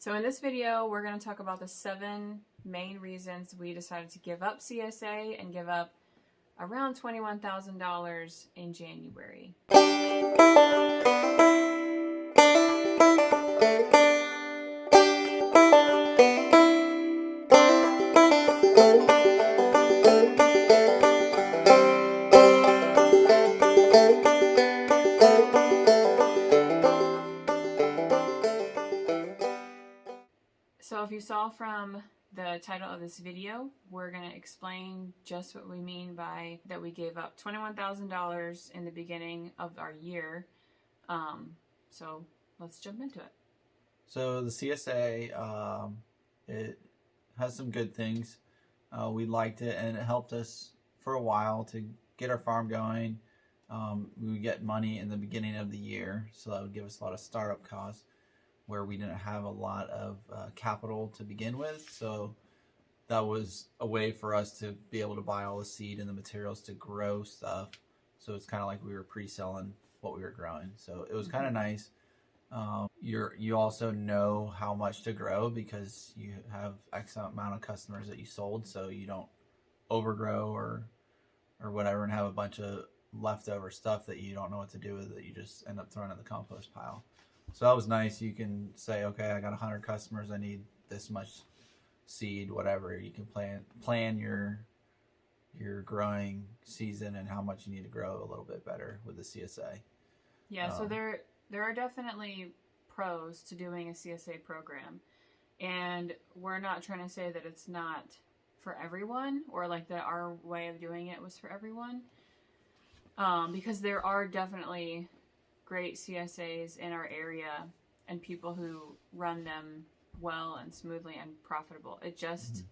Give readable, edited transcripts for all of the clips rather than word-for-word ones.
So in this video, we're going to talk about the 7 main reasons we decided to give up CSA and give up around $21,000 in January. So if you saw from the title of this video, we're going to explain just what we mean by that we gave up $21,000 in the beginning of our year. So let's jump into it. So the CSA, it has some good things. We liked it, and it helped us for a while to get our farm going. We would get money in the beginning of the year, so that would give us a lot of startup costs where we didn't have a lot of capital to begin with. So that was a way for us to be able to buy all the seed and the materials to grow stuff. So it's kind of like we were pre-selling what we were growing. So it was kind of nice. You also know how much to grow because you have X amount of customers that you sold, so you don't overgrow or whatever and have a bunch of leftover stuff that you don't know what to do with, that you just end up throwing in the compost pile. So that was nice. You can say, okay, I got 100 customers, I need this much seed, whatever. You can plan your growing season and how much you need to grow a little bit better with the CSA. Yeah, so there are definitely pros to doing a CSA program, and we're not trying to say that it's not for everyone or like that our way of doing it was for everyone, because there are definitely great CSAs in our area and people who run them well and smoothly and profitable. It just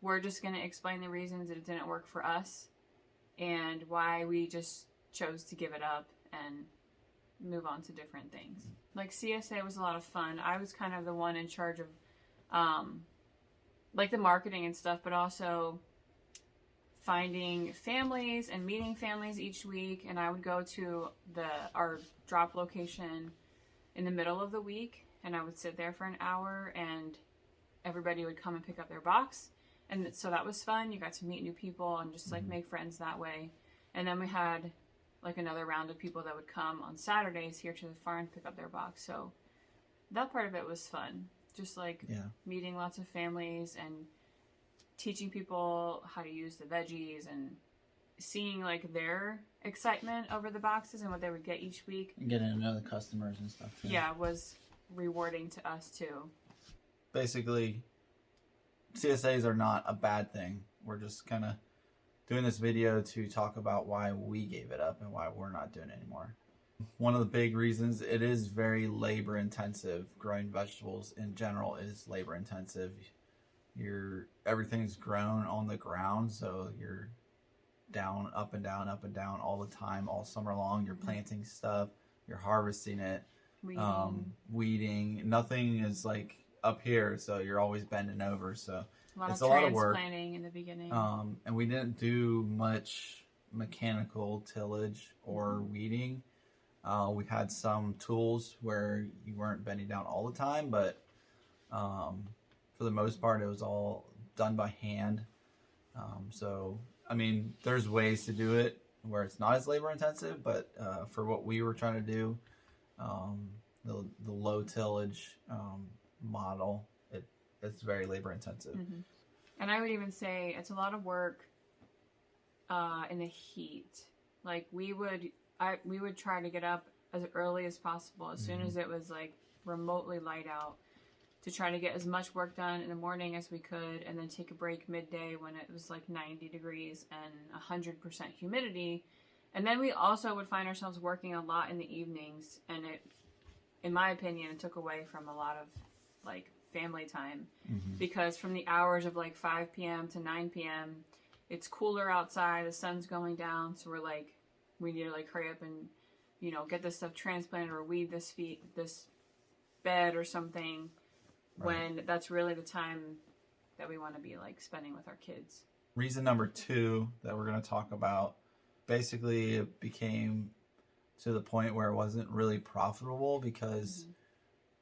we're just going to explain the reasons that it didn't work for us and why we just chose to give it up and move on to different things. Like CSA was a lot of fun. I was kind of the one in charge of like the marketing and stuff, but also finding families and meeting families each week. And I would go to our drop location in the middle of the week, and I would sit there for an hour, and everybody would come and pick up their box. And so that was fun. You got to meet new people and just like make friends that way. And then we had like another round of people that would come on Saturdays here to the farm pick up their box. So that part of it was fun. Just like meeting lots of families and teaching people how to use the veggies and seeing like their excitement over the boxes and what they would get each week. And getting to know the customers and stuff too. Yeah, was rewarding to us too. Basically, CSAs are not a bad thing. We're just kind of doing this video to talk about why we gave it up and why we're not doing it anymore. One of the big reasons, it is very labor intensive. Growing vegetables in general is labor intensive. Everything's grown on the ground, so you're down, up and down all the time, all summer long. You're planting stuff, you're harvesting it, weeding. Nothing is like up here, so you're always bending over. So it's a lot of work. Transplanting in the beginning. And we didn't do much mechanical tillage or weeding. We had some tools where you weren't bending down all the time, but for the most part, it was all done by hand. So, I mean, there's ways to do it where it's not as labor intensive, but for what we were trying to do, the low tillage model, it's very labor intensive. And I would even say it's a lot of work in the heat. Like we would try to get up as early as possible, as soon as it was like remotely light out, to try to get as much work done in the morning as we could, and then take a break midday when it was like 90 degrees and 100% humidity. And then we also would find ourselves working a lot in the evenings, and it, in my opinion, it took away from a lot of like family time, because from the hours of like 5 p.m. to 9 p.m. it's cooler outside, the sun's going down, so we're like, we need to like hurry up and, you know, get this stuff transplanted or weed this bed or something, when that's really the time that we want to be like spending with our kids. Reason number 2 that we're going to talk about, basically it became to the point where it wasn't really profitable because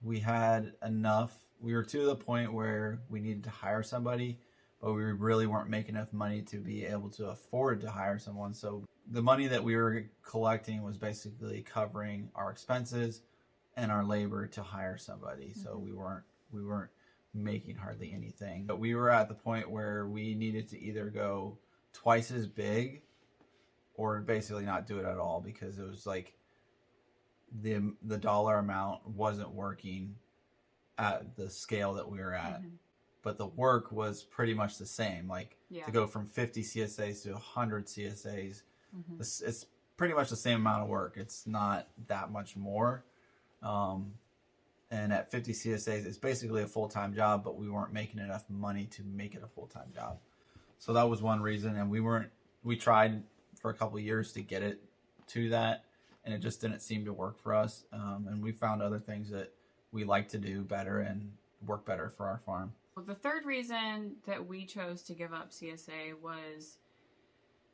we had enough we were to the point where we needed to hire somebody, but we really weren't making enough money to be able to afford to hire someone. So the money that we were collecting was basically covering our expenses and our labor to hire somebody. Mm-hmm. So we weren't making hardly anything. But we were at the point where we needed to either go twice as big or basically not do it at all, because it was like the dollar amount wasn't working at the scale that we were at. Mm-hmm. But the work was pretty much the same. Like to go from 50 CSAs to 100 CSAs, mm-hmm. it's pretty much the same amount of work. It's not that much more. And at 50 CSAs, it's basically a full-time job, but we weren't making enough money to make it a full-time job. So that was one reason. And we tried for a couple of years to get it to that, and it just didn't seem to work for us. And we found other things that we like to do better and work better for our farm. Well, the third reason that we chose to give up CSA was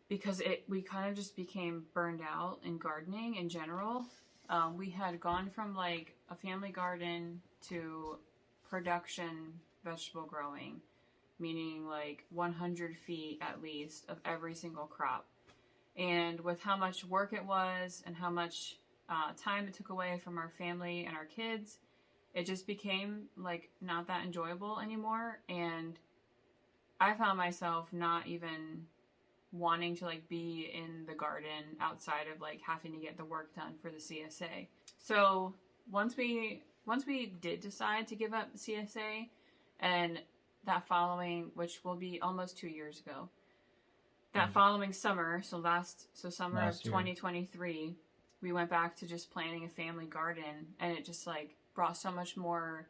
because we kind of just became burned out in gardening in general. We had gone from like a family garden to production vegetable growing, meaning like 100 feet at least of every single crop. And with how much work it was and how much time it took away from our family and our kids, it just became like not that enjoyable anymore. And I found myself not even wanting to like be in the garden outside of like having to get the work done for the CSA. So once we did decide to give up CSA, and that following, which will be almost 2 years ago, that following summer, summer of 2023, we went back to just planting a family garden, and it just like brought so much more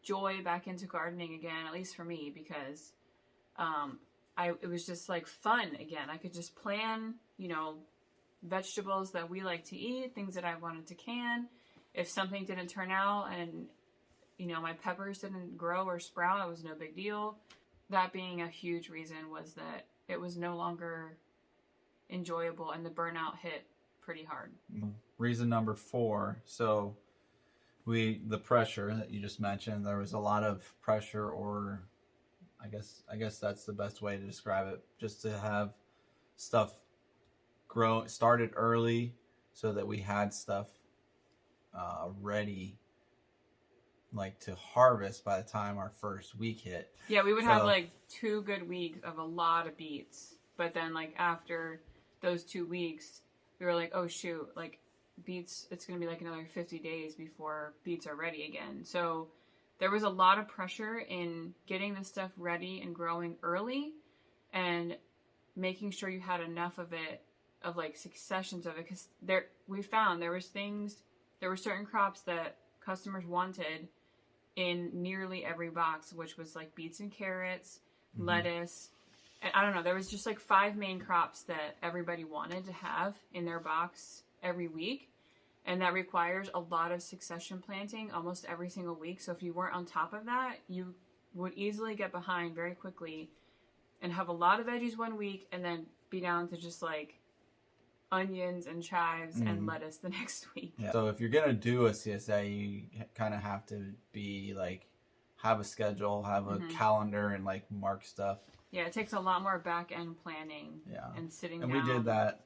joy back into gardening again, at least for me, because it was just like fun again. I could just plan, vegetables that we like to eat, things that I wanted to can. If something didn't turn out and, my peppers didn't grow or sprout, it was no big deal. That being a huge reason was that it was no longer enjoyable, and the burnout hit pretty hard. Reason number 4. So the pressure that you just mentioned, there was a lot of pressure, or I guess that's the best way to describe it, just to have stuff started early so that we had stuff ready, like to harvest by the time our first week hit. Yeah, we would have like 2 good weeks of a lot of beets, but then like after those 2 weeks, we were like, oh shoot, like beets, it's going to be like another 50 days before beets are ready again. So there was a lot of pressure in getting this stuff ready and growing early, and making sure you had enough of it, of like successions of it, because we found there were certain crops that customers wanted in nearly every box, which was like beets and carrots, mm-hmm. lettuce, and I don't know, there was just like 5 main crops that everybody wanted to have in their box every week. And that requires a lot of succession planting almost every single week. So if you weren't on top of that, you would easily get behind very quickly and have a lot of veggies one week and then be down to just like onions and chives and lettuce the next week. Yeah. So if you're going to do a CSA, you kind of have to be like, have a schedule, have a calendar, and like mark stuff. Yeah, it takes a lot more back end planning and sitting down. And we did that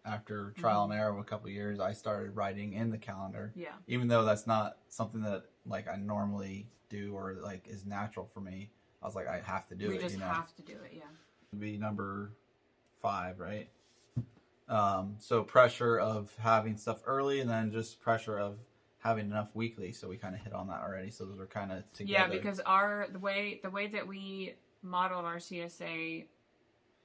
after trial and error of a couple of years. I started writing in the calendar. Yeah. Even though that's not something that like I normally do or like is natural for me. I was like, I have to do it. We just have to do it, yeah. It'd be number 5, right? So pressure of having stuff early, and then just pressure of having enough weekly. So we kind of hit on that already. So those are kind of together. Yeah, because the way that we modeled our CSA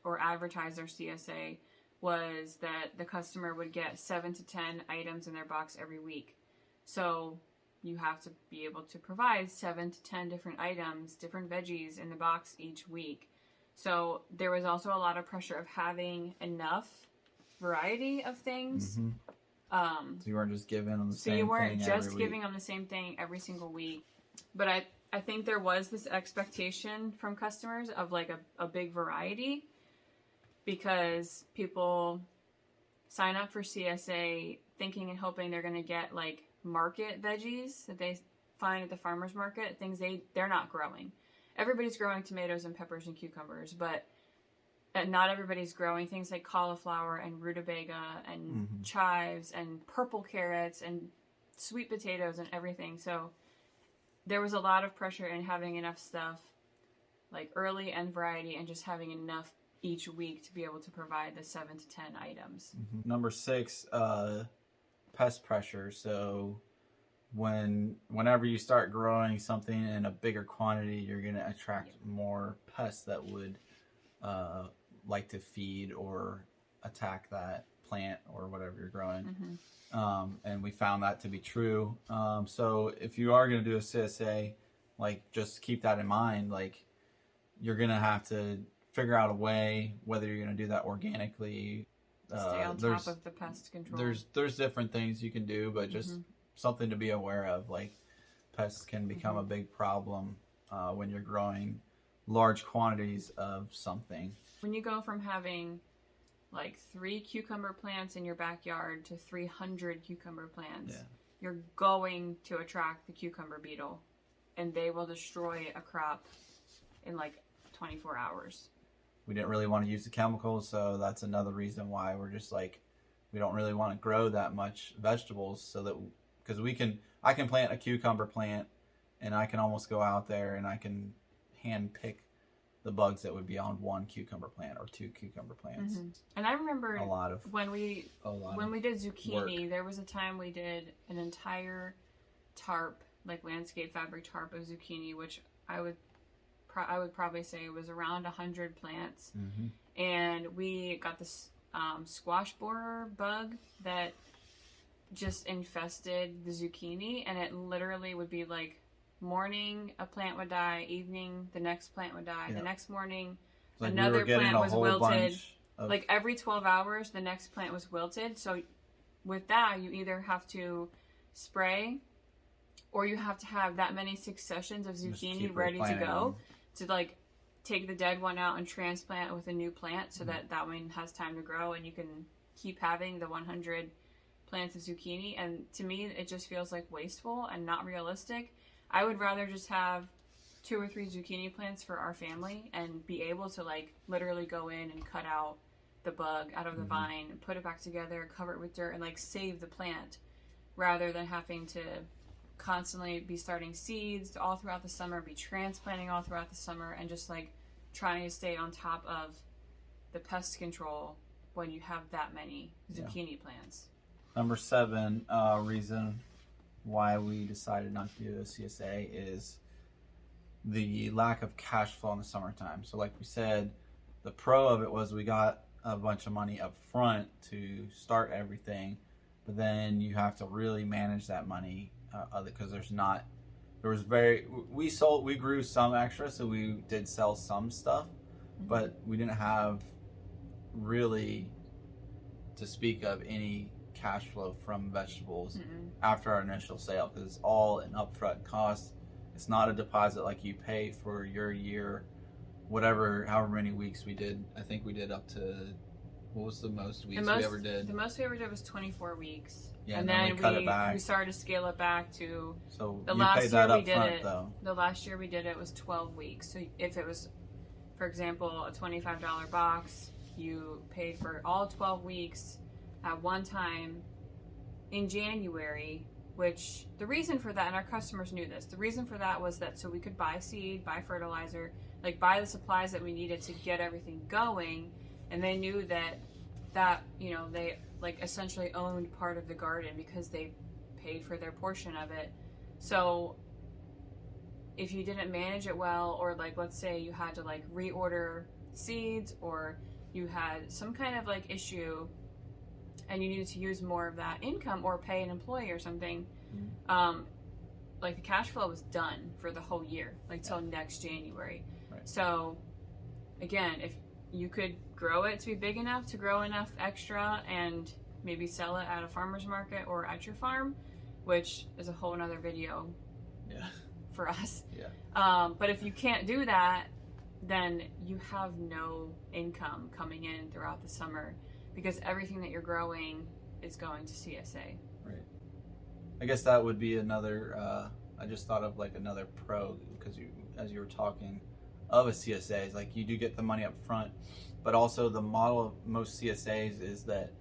or advertised our CSA was that the customer would get 7 to 10 items in their box every week. So you have to be able to provide 7 to 10 different items, different veggies in the box each week. So there was also a lot of pressure of having enough variety of things. Mm-hmm. So you weren't just giving them the same thing. So you weren't just giving them the same thing every single week. But I think there was this expectation from customers of like a big variety, because people sign up for CSA thinking and hoping they're going to get like market veggies that they find at the farmer's market, things they're not growing. Everybody's growing tomatoes and peppers and cucumbers, but not everybody's growing things like cauliflower and rutabaga and chives and purple carrots and sweet potatoes and everything. So there was a lot of pressure in having enough stuff, like early and variety, and just having enough each week to be able to provide the 7 to 10 items. Number 6, pest pressure. So whenever you start growing something in a bigger quantity, you're going to attract more pests that would like to feed or attack that plant or whatever you're growing. And we found that to be true. So if you are going to do a CSA, like, just keep that in mind. Like, you're going to have to figure out a way, whether you're going to do that organically. Stay on top of the pest control. There's different things you can do, but just something to be aware of. Like, pests can become a big problem when you're growing large quantities of something. When you go from having like 3 cucumber plants in your backyard to 300 cucumber plants, you're going to attract the cucumber beetle, and they will destroy a crop in like 24 hours. We didn't really want to use the chemicals, so that's another reason why we're just like, we don't really want to grow that much vegetables, so that, because I can plant a cucumber plant, and I can almost go out there and I can hand pick the bugs that would be on 1 cucumber plant or 2 cucumber plants. And I remember when we did zucchini, work. There was a time we did an entire tarp, like landscape fabric tarp of zucchini, which I would probably say was around 100 plants. And we got this squash borer bug that just infested the zucchini, and it literally would be like, morning a plant would die, evening the next plant would die, the next morning like another plant was wilted. Like every 12 hours the next plant was wilted. So with that, you either have to spray, or you have to have that many successions of zucchini ready to go to like take the dead one out and transplant with a new plant, so that one has time to grow, and you can keep having the 100 plants of zucchini. And to me, it just feels like wasteful and not realistic. I would rather just have 2 or 3 zucchini plants for our family and be able to like literally go in and cut out the bug out of the vine and put it back together, cover it with dirt, and like save the plant, rather than having to constantly be starting seeds all throughout the summer, be transplanting all throughout the summer, and just like trying to stay on top of the pest control when you have that many zucchini plants. Number 7 reason why we decided not to do a CSA is the lack of cash flow in the summertime. So like we said, the pro of it was we got a bunch of money up front to start everything, but then you have to really manage that money because we grew some extra, so we did sell some stuff, but we didn't have really, to speak of, any cash flow from vegetables after our initial sale, because it's all an upfront cost. It's not a deposit like you pay for your year, however many weeks we did. I think we did up to, what was the most weeks we ever did? The most we ever did was 24 weeks. Yeah, and then we cut it back. We started to scale it back to, so the you last paid that year up front, though. The last year we did it was 12 weeks. So if it was, for example, a $25 box, you paid for all 12 weeks at one time in January, which the reason for that, and our customers knew this, the reason for that was that so we could buy seed, buy fertilizer, like buy the supplies that we needed to get everything going. And they knew that they like essentially owned part of the garden because they paid for their portion of it. So if you didn't manage it well, or like let's say you had to like reorder seeds, or you had some kind of like issue and you needed to use more of that income or pay an employee or something, like the cash flow was done for the whole year, like till next January. Right. So again, if you could grow it to be big enough to grow enough extra and maybe sell it at a farmer's market or at your farm, which is a whole nother video for us. But if you can't do that, then you have no income coming in throughout the summer, because everything that you're growing is going to CSA. Right. I guess that would be another I just thought of like another pro, because as you were talking of a CSA, is like you do get the money up front, but also the model of most CSAs is that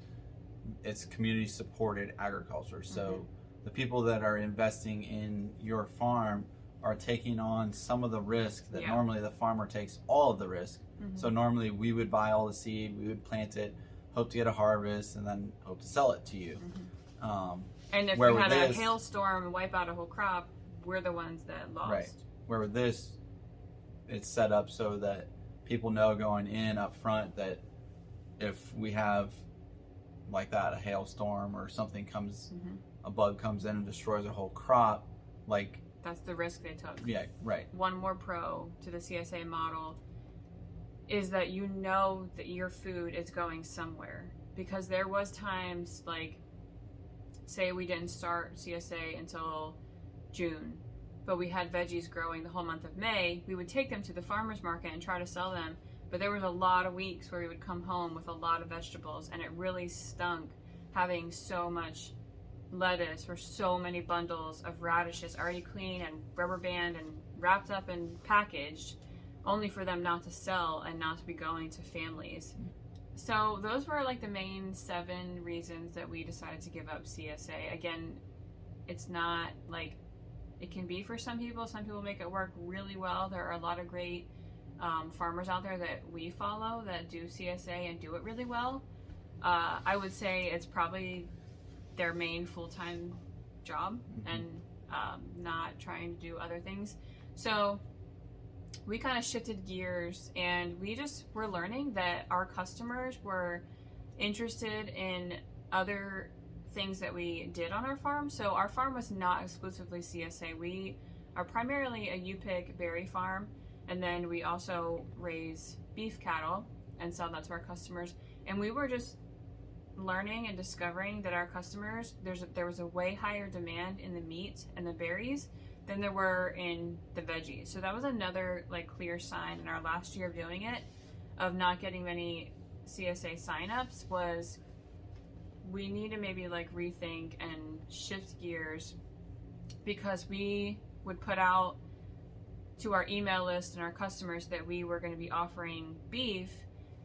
it's community supported agriculture. So the people that are investing in your farm are taking on some of the risk that normally the farmer takes all of the risk. So normally we would buy all the seed, we would plant it, hope to get a harvest, and then hope to sell it to you. And if we had a hailstorm and wipe out a whole crop, we're the ones that lost. Right. Where with this, it's set up so that people know going in up front that if we have like that, a hailstorm or something comes, a bug comes in and destroys a whole crop, like that's the risk they took. Yeah, right. One more pro to the CSA model is that you know that your food is going somewhere, because there was times like, say we didn't start CSA until June, but we had veggies growing the whole month of May. We would take them to the farmer's market and try to sell them, but there was a lot of weeks where we would come home with a lot of vegetables, and it really stunk having so much lettuce or so many bundles of radishes already clean and rubber band and wrapped up and packaged, only for them not to sell and not to be going to families. So those were like the main 7 reasons that we decided to give up CSA. Again, it's not like, it can be for some people make it work really well. There are a lot of great farmers out there that we follow that do CSA and do it really well. I would say it's probably their main full-time job and not trying to do other things. So we kind of shifted gears, and we just were learning that our customers were interested in other things that we did on our farm. So our farm was not exclusively CSA. We are primarily a U-pick berry farm, and then we also raise beef cattle and sell that to our customers. And we were just learning and discovering that our customers, there was a way higher demand in the meat and the berries than there were in the veggies. So that was another like clear sign in our last year of doing it, of not getting many CSA signups, was we need to maybe like rethink and shift gears, because we would put out to our email list and our customers that we were going to be offering beef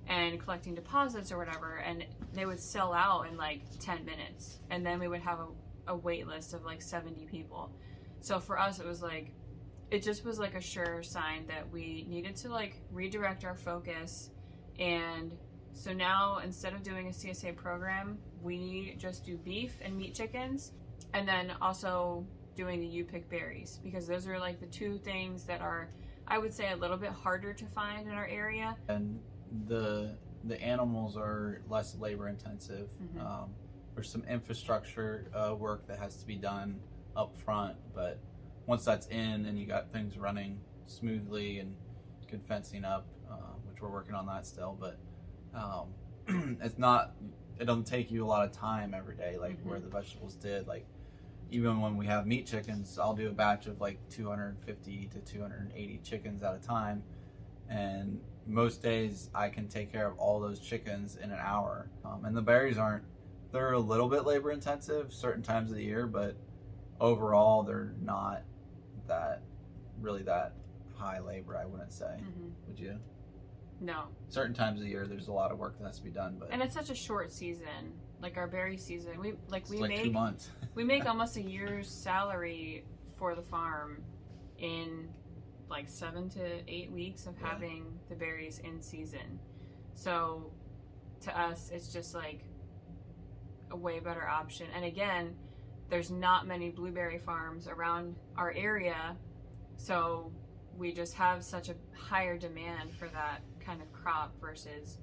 and collecting deposits or whatever, and they would sell out in like 10 minutes, and then we would have a wait list of like 70 people. So for us, it was like, it just was like a sure sign that we needed to like redirect our focus. And so now, instead of doing a CSA program, we just do beef and meat chickens, and then also doing the U-pick berries, because those are like the 2 things that are, I would say, a little bit harder to find in our area. And the animals are less labor intensive. There's some infrastructure work that has to be done up front, but once that's in and you got things running smoothly and good fencing up, which we're working on that still, but it doesn't take you a lot of time every day like where the vegetables did. Like even when we have meat chickens, I'll do a batch of like 250 to 280 chickens at a time, and most days I can take care of all those chickens in an hour. And the berries they're a little bit labor intensive certain times of the year, but overall they're not that high labor, I wouldn't say. Would you? No. Certain times of the year there's a lot of work that has to be done, but and it's such a short season. Like our berry season, we make 2 months. we make almost a year's salary for the farm in like 7 to 8 weeks of having the berries in season. So to us, it's just like a way better option. And again, there's not many blueberry farms around our area, so we just have such a higher demand for that kind of crop versus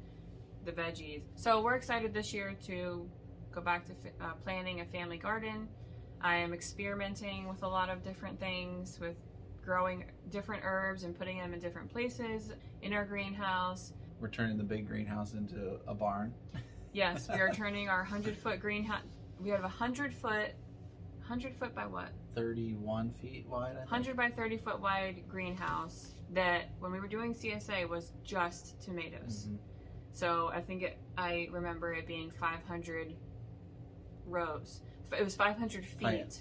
the veggies. So we're excited this year to go back to planting a family garden. I am experimenting with a lot of different things, with growing different herbs and putting them in different places in our greenhouse. We're turning the big greenhouse into a barn. Yes, we are turning our 100-foot greenhouse. We have a 100-foot by what? 31 feet wide, I think. 100 by 30 foot wide greenhouse that when we were doing CSA was just tomatoes. So I remember it being 500 rows. It was 500 feet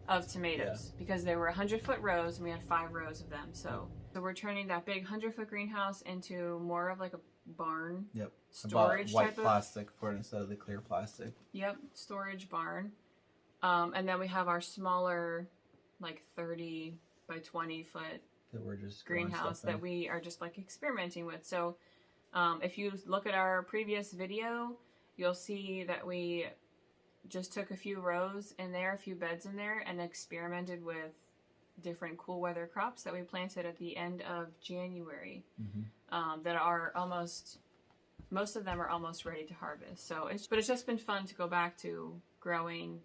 of tomatoes because they were 100-foot rows and we had 5 rows of them. So we're turning that big 100-foot greenhouse into more of like a barn. Yep. Storage white type plastic for it instead of the clear plastic. Yep, storage barn. And then we have our smaller, like 30 by 20 foot That we're just growing greenhouse stuff in. that we are just like experimenting with. So if you look at our previous video, you'll see that we just took a few rows in there, a few beds in there, and experimented with different cool weather crops that we planted at the end of January that are almost, most of them are almost ready to harvest. So it's just been fun to go back to growing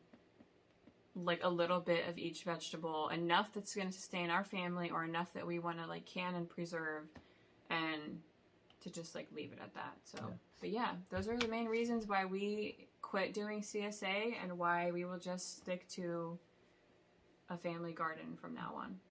like a little bit of each vegetable, enough that's going to sustain our family or enough that we want to like can and preserve, and to just like leave it at that. So but yeah, those are the main reasons why we quit doing CSA and why we will just stick to a family garden from now on.